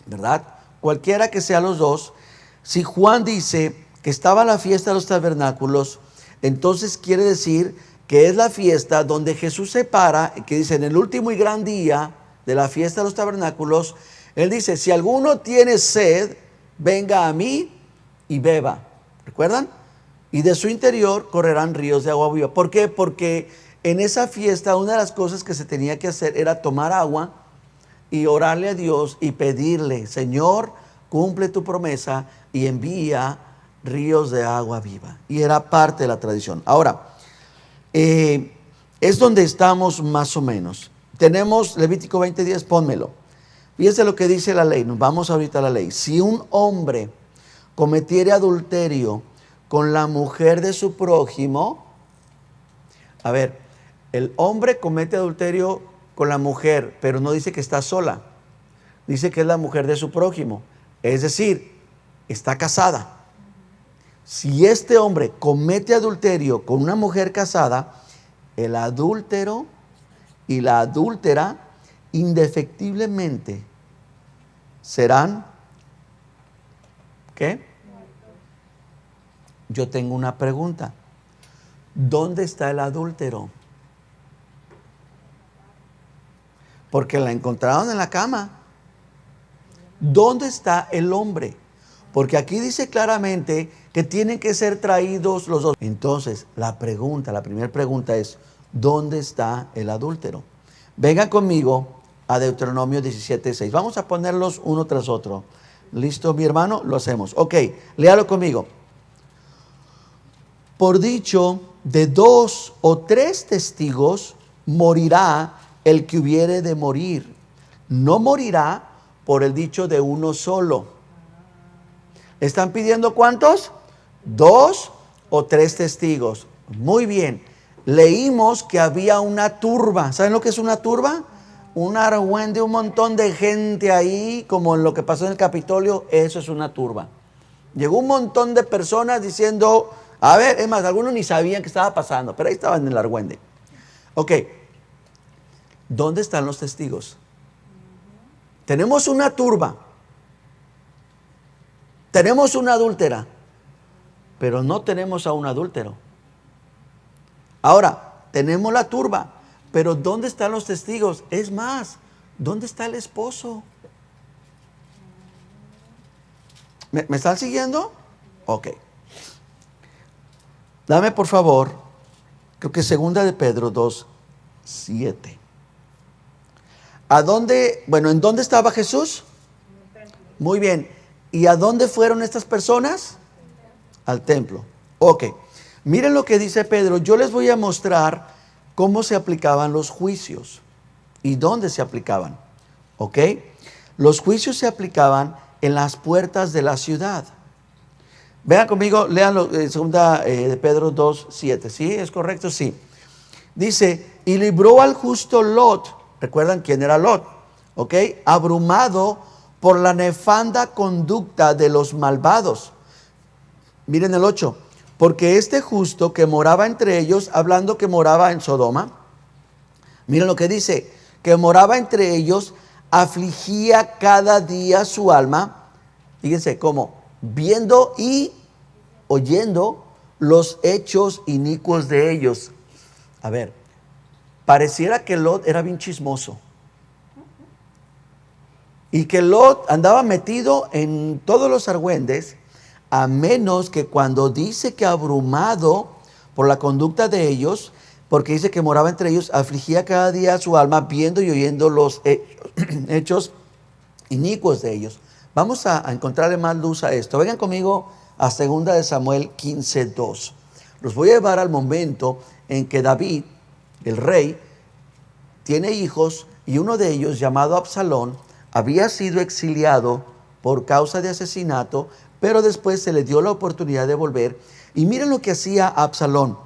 ¿verdad? Cualquiera que sea los dos, si Juan dice que estaba la fiesta de los tabernáculos, entonces quiere decir que es la fiesta donde Jesús se para, que dice en el último y gran día de la fiesta de los tabernáculos, él dice, si alguno tiene sed, venga a mí y beba. ¿Recuerdan? Y de su interior correrán ríos de agua viva. ¿Por qué? Porque en esa fiesta una de las cosas que se tenía que hacer era tomar agua y orarle a Dios y pedirle, Señor, cumple tu promesa y envía ríos de agua viva. Y era parte de la tradición. Ahora, es donde estamos más o menos. Tenemos Levítico 20:10, pónmelo. Fíjense lo que dice la ley, nos vamos ahorita a la ley. Si un hombre cometiere adulterio con la mujer de su prójimo, a ver, el hombre comete adulterio con la mujer, pero no dice que está sola, dice que es la mujer de su prójimo, es decir, está casada. Si este hombre comete adulterio con una mujer casada, el adúltero y la adúltera indefectiblemente serán, ¿qué? Yo tengo una pregunta. ¿Dónde está el adúltero? Porque la encontraron en la cama. ¿Dónde está el hombre? Porque aquí dice claramente que tienen que ser traídos los dos. Entonces, la primera pregunta es, ¿dónde está el adúltero? Vengan conmigo a Deuteronomio 17:6. Vamos a ponerlos uno tras otro. ¿Listo, mi hermano? Lo hacemos. Ok, léalo conmigo. Por dicho de 2 o 3 testigos morirá el que hubiere de morir. No morirá por el dicho de uno solo. ¿Están pidiendo cuántos? 2 o 3 testigos. Muy bien. Leímos que había una turba. ¿Saben lo que es una turba? Un argüende, un montón de gente ahí, como en lo que pasó en el Capitolio. Eso es una turba. Llegó un montón de personas diciendo, a ver, es más, algunos ni sabían qué estaba pasando, pero ahí estaban en el argüende. Ok, ¿dónde están los testigos? Tenemos una turba, tenemos una adúltera, pero no tenemos a un adúltero. Ahora, tenemos la turba, pero ¿dónde están los testigos? Es más, ¿dónde está el esposo? ¿Me están siguiendo? Ok. Dame por favor, creo que 2 de Pedro 2:7. ¿A dónde? Bueno, ¿en dónde estaba Jesús? Muy bien. ¿Y a dónde fueron estas personas? Al templo. Ok. Miren lo que dice Pedro. Yo les voy a mostrar cómo se aplicaban los juicios y dónde se aplicaban. Ok. Los juicios se aplicaban en las puertas de la ciudad. Vean conmigo, leanlo, 2 de Pedro 2:7. ¿Sí? ¿Es correcto? Sí. Dice, y libró al justo Lot. ¿Recuerdan quién era Lot? ¿Ok? Abrumado por la nefanda conducta de los malvados. Miren el 8. porque este justo que moraba entre ellos, hablando que moraba en Sodoma, miren lo que dice, que moraba entre ellos, afligía cada día su alma, fíjense cómo, viendo y oyendo los hechos inicuos de ellos. A ver, pareciera que Lot era bien chismoso. Y que Lot andaba metido en todos los argüendes, a menos que cuando dice que abrumado por la conducta de ellos, porque dice que moraba entre ellos, afligía cada día su alma viendo y oyendo los hechos inicuos de ellos. Vamos a encontrarle más luz a esto. Vengan conmigo a 2 de Samuel 15:2. Los voy a llevar al momento en que David, el rey, tiene hijos y uno de ellos, llamado Absalón, había sido exiliado por causa de asesinato, pero después se le dio la oportunidad de volver. Y miren lo que hacía Absalón.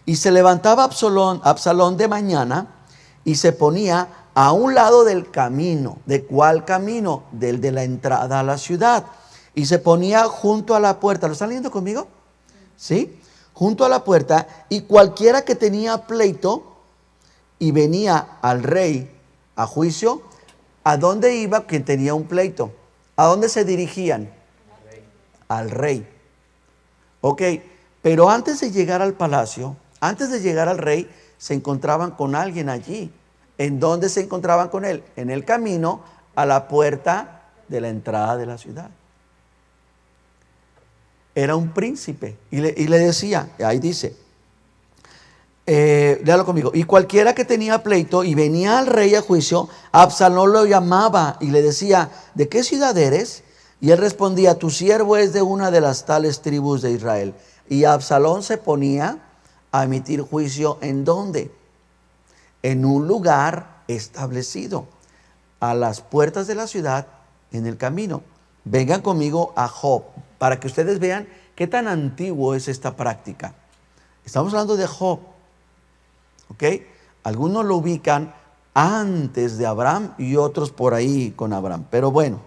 Y se levantaba Absalón de mañana y se ponía a un lado del camino. ¿De cuál camino? Del de la entrada a la ciudad. Y se ponía junto a la puerta. ¿Lo están leyendo conmigo? ¿Sí? Junto a la puerta, y cualquiera que tenía pleito y venía al rey a juicio, ¿a dónde iba quien tenía un pleito? ¿A dónde se dirigían? Al rey. Ok, pero antes de llegar al palacio, antes de llegar al rey, se encontraban con alguien allí. ¿En dónde se encontraban con él? En el camino a la puerta de la entrada de la ciudad. Era un príncipe y le decía, ahí dice, léalo conmigo, y cualquiera que tenía pleito y venía al rey a juicio, Absalón lo llamaba y le decía, ¿de qué ciudad eres? Y él respondía, tu siervo es de una de las tales tribus de Israel. Y Absalón se ponía a emitir juicio, ¿en dónde? En un lugar establecido, a las puertas de la ciudad, en el camino. Vengan conmigo a Job, para que ustedes vean qué tan antiguo es esta práctica. Estamos hablando de Job, ¿ok? Algunos lo ubican antes de Abraham y otros por ahí con Abraham, pero bueno.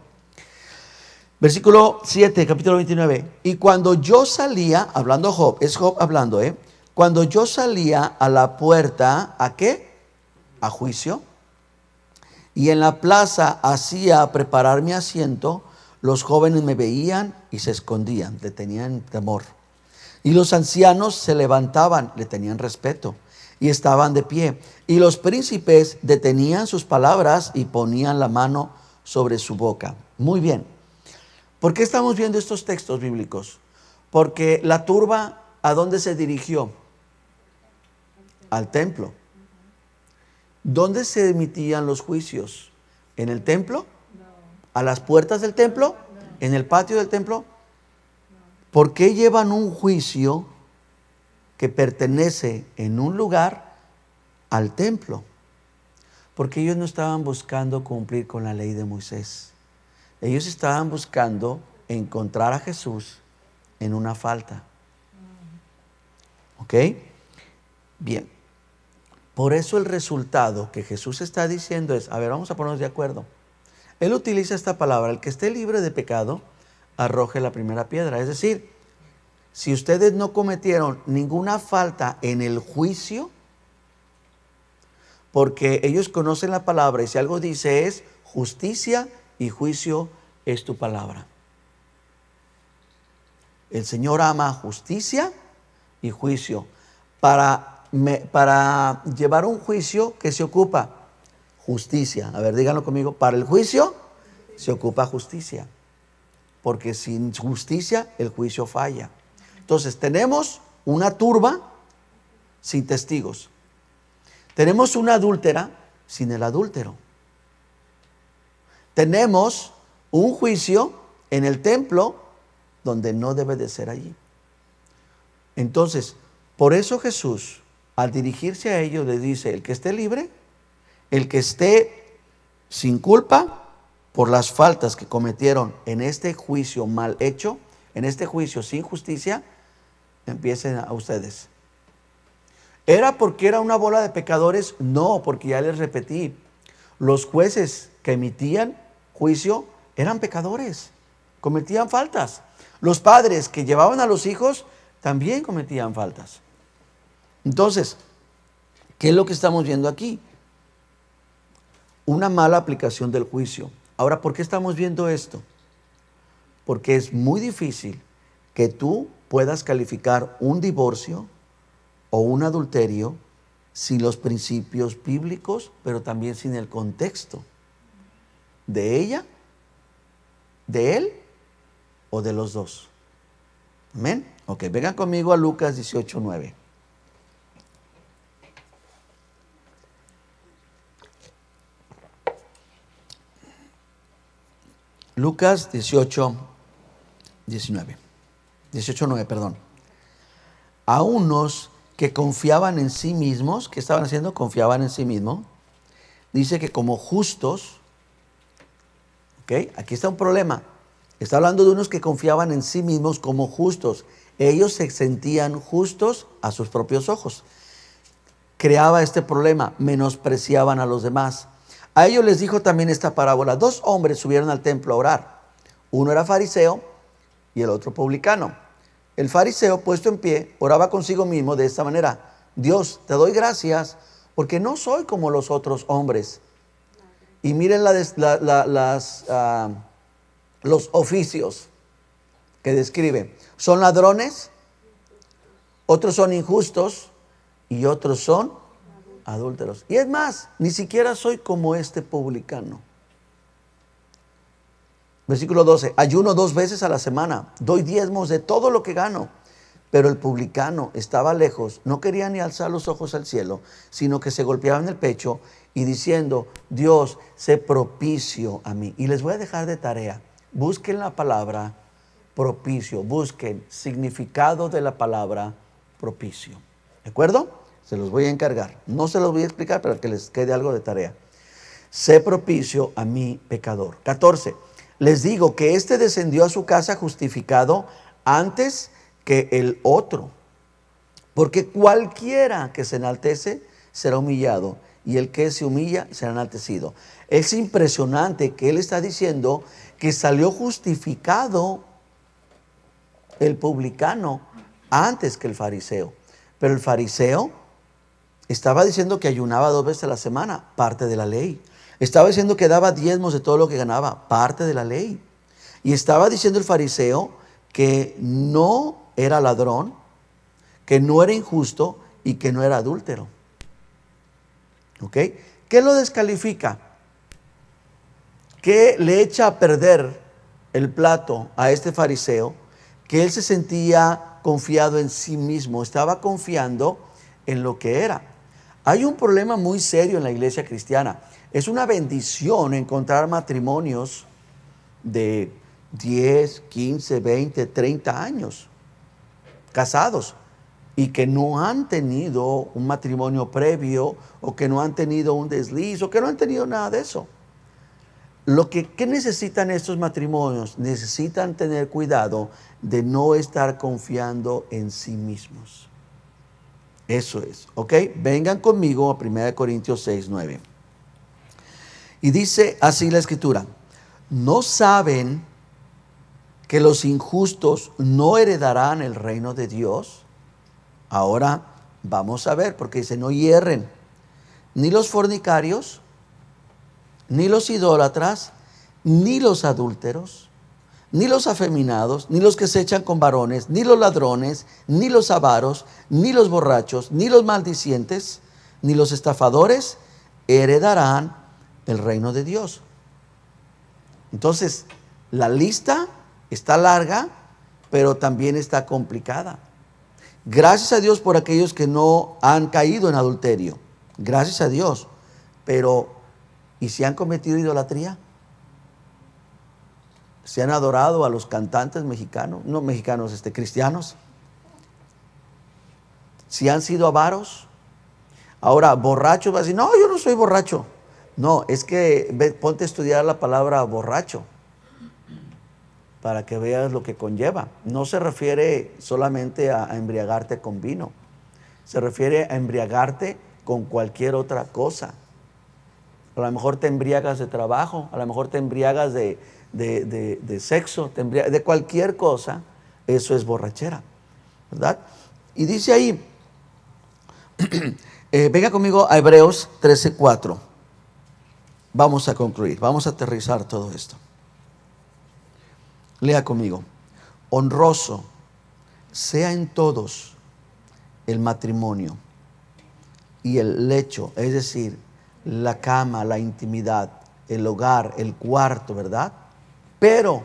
Versículo 7, capítulo 29. Y cuando yo salía, hablando Job, es Job hablando, cuando yo salía a la puerta, ¿a qué? A juicio. Y en la plaza hacía preparar mi asiento, los jóvenes me veían y se escondían, le tenían temor. Y los ancianos se levantaban, le tenían respeto y estaban de pie. Y los príncipes detenían sus palabras y ponían la mano sobre su boca. Muy bien. ¿Por qué estamos viendo estos textos bíblicos? Porque la turba, ¿a dónde se dirigió? Al templo. ¿Dónde se emitían los juicios? ¿En el templo? ¿A las puertas del templo? ¿En el patio del templo? ¿Por qué llevan un juicio que pertenece en un lugar al templo? Porque ellos no estaban buscando cumplir con la ley de Moisés. Ellos estaban buscando encontrar a Jesús en una falta. ¿Ok? Bien. Por eso el resultado que Jesús está diciendo es, a ver, vamos a ponernos de acuerdo. Él utiliza esta palabra, el que esté libre de pecado, arroje la primera piedra. Es decir, si ustedes no cometieron ninguna falta en el juicio, porque ellos conocen la palabra y si algo dice es justicia y juicio es tu palabra. El Señor ama justicia y juicio. Para llevar un juicio, ¿qué se ocupa? Justicia. A ver, díganlo conmigo. Para el juicio se ocupa justicia. Porque sin justicia el juicio falla. Entonces tenemos una turba sin testigos. Tenemos una adúltera sin el adúltero. Tenemos un juicio en el templo donde no debe de ser allí. Entonces, por eso Jesús, al dirigirse a ellos, les dice, el que esté libre, el que esté sin culpa por las faltas que cometieron en este juicio mal hecho, en este juicio sin justicia, empiecen a ustedes. ¿Era porque era una bola de pecadores? No, porque ya les repetí, los jueces que emitían juicio eran pecadores, cometían faltas. Los padres que llevaban a los hijos también cometían faltas. Entonces, ¿qué es lo que estamos viendo aquí? Una mala aplicación del juicio. Ahora, ¿por qué estamos viendo esto? Porque es muy difícil que tú puedas calificar un divorcio o un adulterio sin los principios bíblicos, pero también sin el contexto de ella, de él o de los dos. Amén. Ok, vengan conmigo a Lucas 18:9. Lucas 18:9, perdón. A unos que confiaban en sí mismos, ¿qué estaban haciendo? Confiaban en sí mismos. Dice que como justos, ¿ok? Aquí está un problema. Está hablando de unos que confiaban en sí mismos como justos. Ellos se sentían justos a sus propios ojos. Creaba este problema, menospreciaban a los demás. A ellos les dijo también esta parábola. 2 hombres subieron al templo a orar. Uno era fariseo y el otro publicano. El fariseo, puesto en pie, oraba consigo mismo de esta manera: Dios, te doy gracias porque no soy como los otros hombres. Y miren los oficios que describe. Son ladrones, otros son injustos y otros son adúlteros. Y es más, ni siquiera soy como este publicano. Versículo 12, ayuno 2 veces a la semana, doy diezmos de todo lo que gano. Pero el publicano estaba lejos, no quería ni alzar los ojos al cielo, sino que se golpeaba en el pecho y diciendo: Dios, sé propicio a mí. Y les voy a dejar de tarea, busquen la palabra propicio, busquen significado de la palabra propicio. ¿De acuerdo? Se los voy a encargar. No se los voy a explicar, pero que les quede algo de tarea. Sé propicio a mi pecador. 14. Les digo que éste descendió a su casa justificado antes que el otro. Porque cualquiera que se enaltece será humillado, y el que se humilla será enaltecido. Es impresionante que él está diciendo que salió justificado el publicano antes que el fariseo. Pero el fariseo estaba diciendo que ayunaba 2 veces a la semana, parte de la ley. Estaba diciendo que daba diezmos de todo lo que ganaba, parte de la ley. Y estaba diciendo el fariseo que no era ladrón, que no era injusto y que no era adúltero. ¿Ok? ¿Qué lo descalifica? ¿Qué le echa a perder el plato a este fariseo? Que él se sentía confiado en sí mismo, estaba confiando en lo que era. Hay un problema muy serio en la iglesia cristiana. Es una bendición encontrar matrimonios de 10, 15, 20, 30 años casados y que no han tenido un matrimonio previo, o que no han tenido un desliz, o que no han tenido nada de eso. ¿Qué necesitan estos matrimonios? Necesitan tener cuidado de no estar confiando en sí mismos. Eso es, ¿ok? Vengan conmigo a 1 Corintios 6:9. Y dice así la escritura: ¿no saben que los injustos no heredarán el reino de Dios? Ahora vamos a ver, porque dice: no hierren, ni los fornicarios, ni los idólatras, ni los adúlteros, ni los afeminados, ni los que se echan con varones, ni los ladrones, ni los avaros, ni los borrachos, ni los maldicientes, ni los estafadores heredarán el reino de Dios. Entonces, la lista está larga, pero también está complicada. Gracias a Dios por aquellos que no han caído en adulterio. Gracias a Dios. Pero, ¿y si han cometido idolatría? ¿Se han adorado a los cantantes mexicanos? No mexicanos, cristianos. ¿Si han sido avaros? Ahora, borrachos, va a decir: no, yo no soy borracho. No, es que ponte a estudiar la palabra borracho para que veas lo que conlleva. No se refiere solamente a embriagarte con vino. Se refiere a embriagarte con cualquier otra cosa. A lo mejor te embriagas de trabajo, a lo mejor te embriagas de sexo, de cualquier cosa. Eso es borrachera. ¿verdad? Y dice ahí, venga conmigo a Hebreos 13:4. Vamos a concluir, vamos a aterrizar todo esto. Lea conmigo. Honroso sea en todos el matrimonio y el lecho, es decir, la cama, la intimidad, el hogar, el cuarto, ¿verdad? Pero,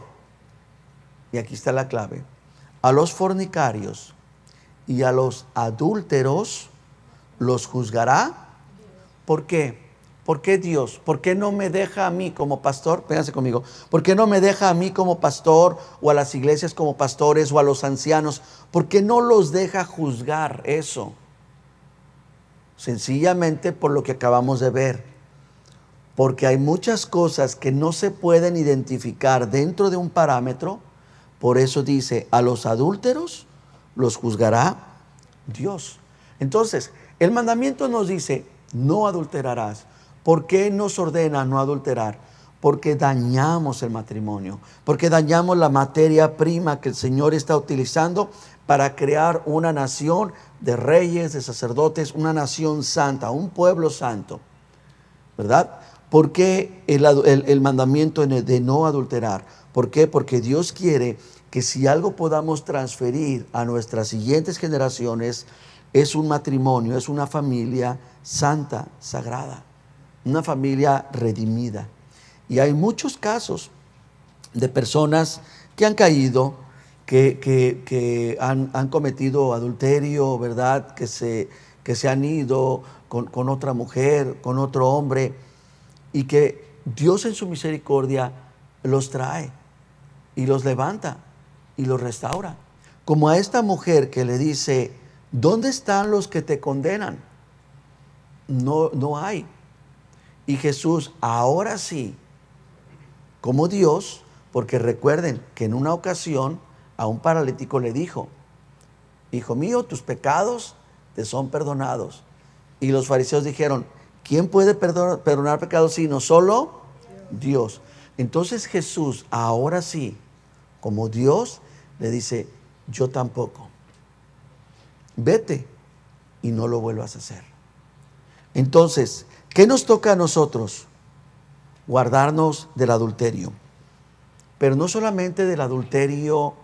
y aquí está la clave, a los fornicarios y a los adúlteros los juzgará. ¿Por qué? ¿Por qué Dios? ¿Por qué no me deja a mí como pastor? Véanse conmigo. ¿Por qué no me deja a mí como pastor o a las iglesias como pastores o a los ancianos? ¿Por qué no los deja juzgar eso? Sencillamente por lo que acabamos de ver. Porque hay muchas cosas que no se pueden identificar dentro de un parámetro. Por eso dice, a los adúlteros los juzgará Dios. Entonces, el mandamiento nos dice, no adulterarás. ¿Por qué nos ordena no adulterar? Porque dañamos el matrimonio, porque dañamos la materia prima que el Señor está utilizando para crear una nación de reyes, de sacerdotes, una nación santa, un pueblo santo, ¿verdad? ¿Por qué el mandamiento de no adulterar? ¿Por qué? Porque Dios quiere que si algo podamos transferir a nuestras siguientes generaciones, es un matrimonio, es una familia santa, sagrada, una familia redimida. Y hay muchos casos de personas que han caído, que han cometido adulterio, ¿verdad? Que se han ido con otra mujer, con otro hombre, y que Dios en su misericordia los trae y los levanta y los restaura. Como a esta mujer que le dice, ¿dónde están los que te condenan? No hay. Y Jesús ahora sí, como Dios, porque recuerden que en una ocasión a un paralítico le dijo, hijo mío, tus pecados te son perdonados. Y los fariseos dijeron, ¿quién puede perdonar pecados sino solo Dios? Entonces Jesús ahora sí, como Dios, le dice, yo tampoco. Vete y no lo vuelvas a hacer. Entonces, ¿qué nos toca a nosotros? Guardarnos del adulterio. Pero no solamente del adulterio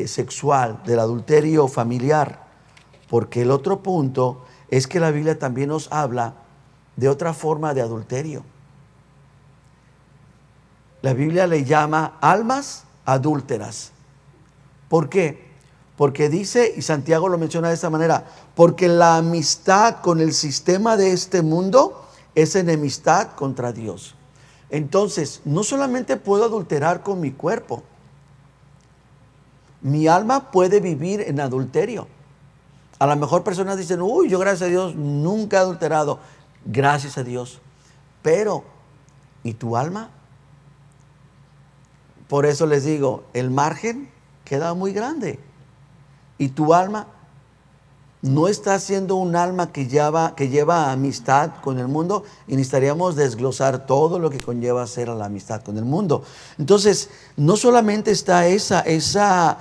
sexual, del adulterio familiar, porque el otro punto es que la Biblia también nos habla de otra forma de adulterio. La Biblia le llama almas adúlteras. ¿Por qué? Porque dice, y Santiago lo menciona de esta manera, porque la amistad con el sistema de este mundo es enemistad contra Dios. Entonces, no solamente puedo adulterar con mi cuerpo, mi alma puede vivir en adulterio. A lo mejor personas dicen, uy, yo gracias a Dios nunca he adulterado. Gracias a Dios. Pero, ¿y tu alma? Por eso les digo, el margen queda muy grande. Y tu alma no está siendo un alma que lleva amistad con el mundo, y necesitaríamos desglosar todo lo que conlleva ser la amistad con el mundo. Entonces, no solamente está esa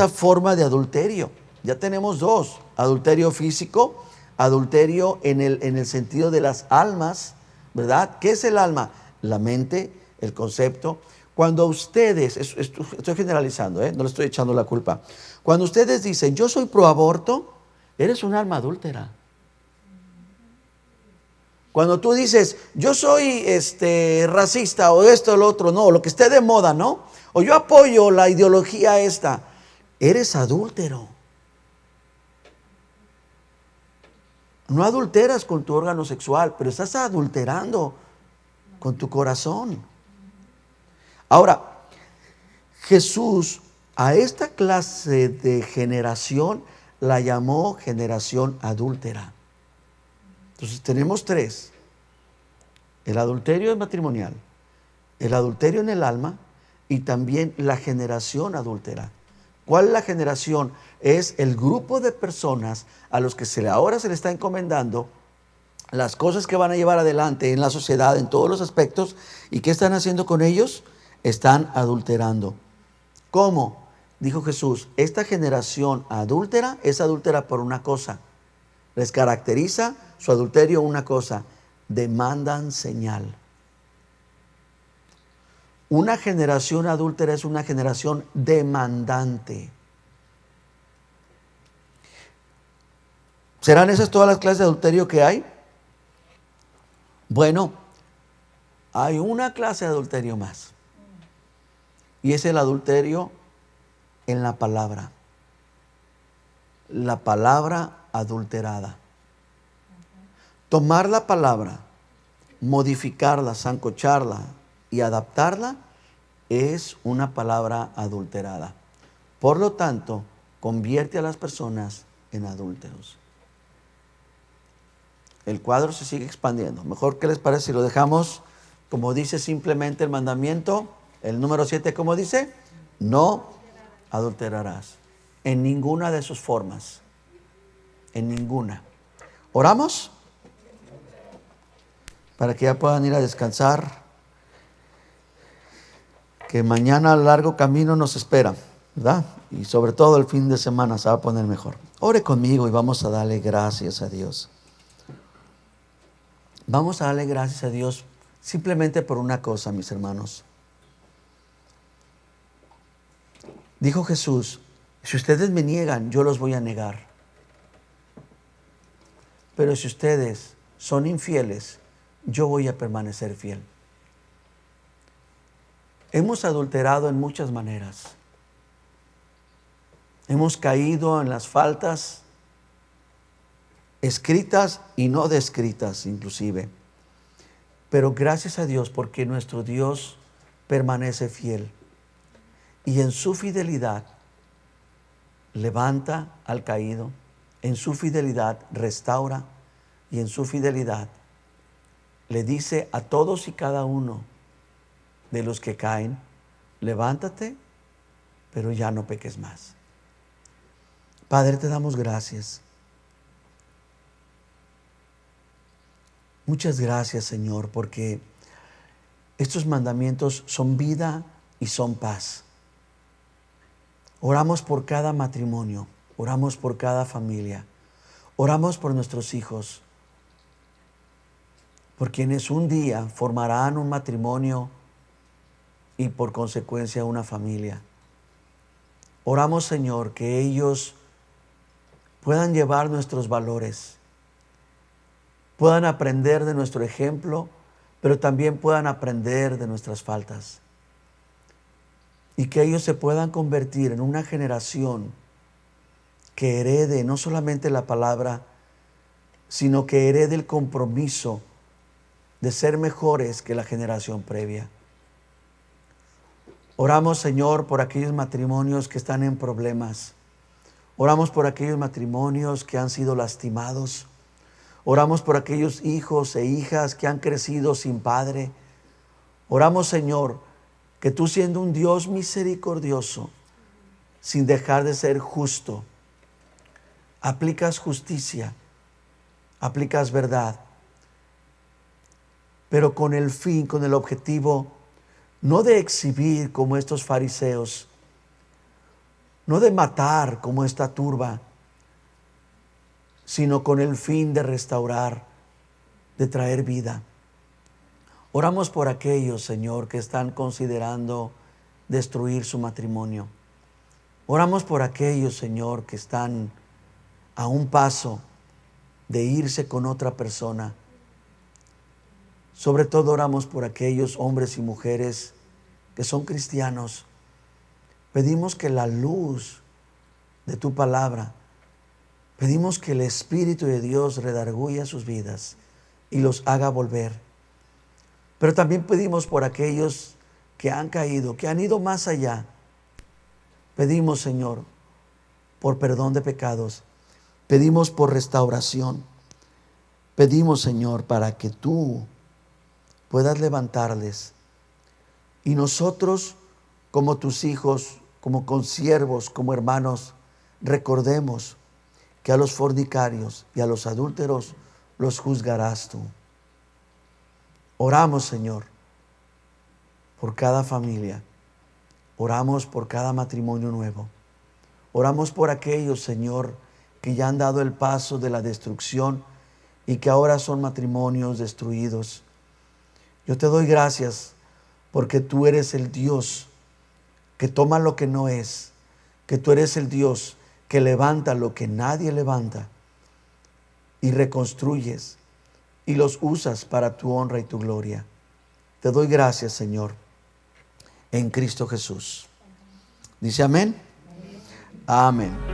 forma de adulterio. Ya tenemos dos: adulterio físico, adulterio en el sentido de las almas, ¿verdad? ¿Qué es el alma? La mente, el concepto. Cuando ustedes, estoy generalizando, no le estoy echando la culpa. Cuando ustedes dicen, yo soy pro aborto, eres un alma adúltera. Cuando tú dices, yo soy racista o esto o lo otro, no, lo que esté de moda, ¿no? O yo apoyo la ideología esta, eres adúltero. No adulteras con tu órgano sexual, pero estás adulterando con tu corazón. Ahora, Jesús a esta clase de generación la llamó generación adúltera. Entonces tenemos tres: el adulterio matrimonial, el adulterio en el alma y también la generación adúltera. ¿Cuál es la generación? Es el grupo de personas a los que ahora se le está encomendando las cosas que van a llevar adelante en la sociedad, en todos los aspectos. ¿Y qué están haciendo con ellos? Están adulterando. ¿Cómo? dijo Jesús, esta generación adúltera es adúltera por una cosa. Les caracteriza su adulterio una cosa: demandan señal. Una generación adúltera es una generación demandante. ¿Serán esas todas las clases de adulterio que hay? Bueno, hay una clase de adulterio más. Y es el adulterio en la palabra. La palabra adulterada. Tomar la palabra, modificarla, sancocharla y adaptarla es una palabra adulterada. Por lo tanto, convierte a las personas en adúlteros. El cuadro se sigue expandiendo. Mejor, ¿qué les parece si lo dejamos como dice simplemente el mandamiento? El número 7, ¿cómo dice? No adulterarás. En ninguna de sus formas. En ninguna. ¿Oramos? Para que ya puedan ir a descansar. Que mañana el largo camino nos espera, ¿verdad? Y sobre todo el fin de semana se va a poner mejor. Ore conmigo y vamos a darle gracias a Dios. Vamos a darle gracias a Dios simplemente por una cosa, mis hermanos. Dijo Jesús, si ustedes me niegan, yo los voy a negar. Pero si ustedes son infieles, yo voy a permanecer fiel. Hemos adulterado en muchas maneras. Hemos caído en las faltas escritas y no descritas inclusive. Pero gracias a Dios porque nuestro Dios permanece fiel. Y en su fidelidad levanta al caído, en su fidelidad restaura y en su fidelidad le dice a todos y cada uno de los que caen, levántate, pero ya no peques más. Padre, te damos gracias. Muchas gracias, Señor, porque estos mandamientos son vida y son paz. Oramos por cada matrimonio, oramos por cada familia, oramos por nuestros hijos, por quienes un día formarán un matrimonio y por consecuencia una familia. Oramos, Señor, que ellos puedan llevar nuestros valores, puedan aprender de nuestro ejemplo, pero también puedan aprender de nuestras faltas. Y que ellos se puedan convertir en una generación que herede no solamente la palabra, sino que herede el compromiso de ser mejores que la generación previa. Oramos, Señor, por aquellos matrimonios que están en problemas. Oramos por aquellos matrimonios que han sido lastimados. Oramos por aquellos hijos e hijas que han crecido sin padre. Oramos, Señor, que tú, siendo un Dios misericordioso, sin dejar de ser justo, aplicas justicia, aplicas verdad, pero con el fin, con el objetivo, no de exhibir como estos fariseos, no de matar como esta turba, sino con el fin de restaurar, de traer vida. Oramos por aquellos, Señor, que están considerando destruir su matrimonio. Oramos por aquellos, Señor, que están a un paso de irse con otra persona. Sobre todo oramos por aquellos hombres y mujeres que son cristianos. Pedimos que la luz de tu palabra, pedimos que el Espíritu de Dios redarguya sus vidas y los haga volver. Pero también pedimos por aquellos que han caído, que han ido más allá. Pedimos, Señor, por perdón de pecados. Pedimos por restauración. Pedimos, Señor, para que tú puedas levantarles. Y nosotros, como tus hijos, como consiervos, como hermanos, recordemos que a los fornicarios y a los adúlteros los juzgarás tú. Oramos, Señor, por cada familia. Oramos por cada matrimonio nuevo. Oramos por aquellos, Señor, que ya han dado el paso de la destrucción y que ahora son matrimonios destruidos. Yo te doy gracias porque tú eres el Dios que toma lo que no es, que tú eres el Dios que levanta lo que nadie levanta y reconstruyes y los usas para tu honra y tu gloria. Te doy gracias, Señor, en Cristo Jesús. Dice amén. Amén.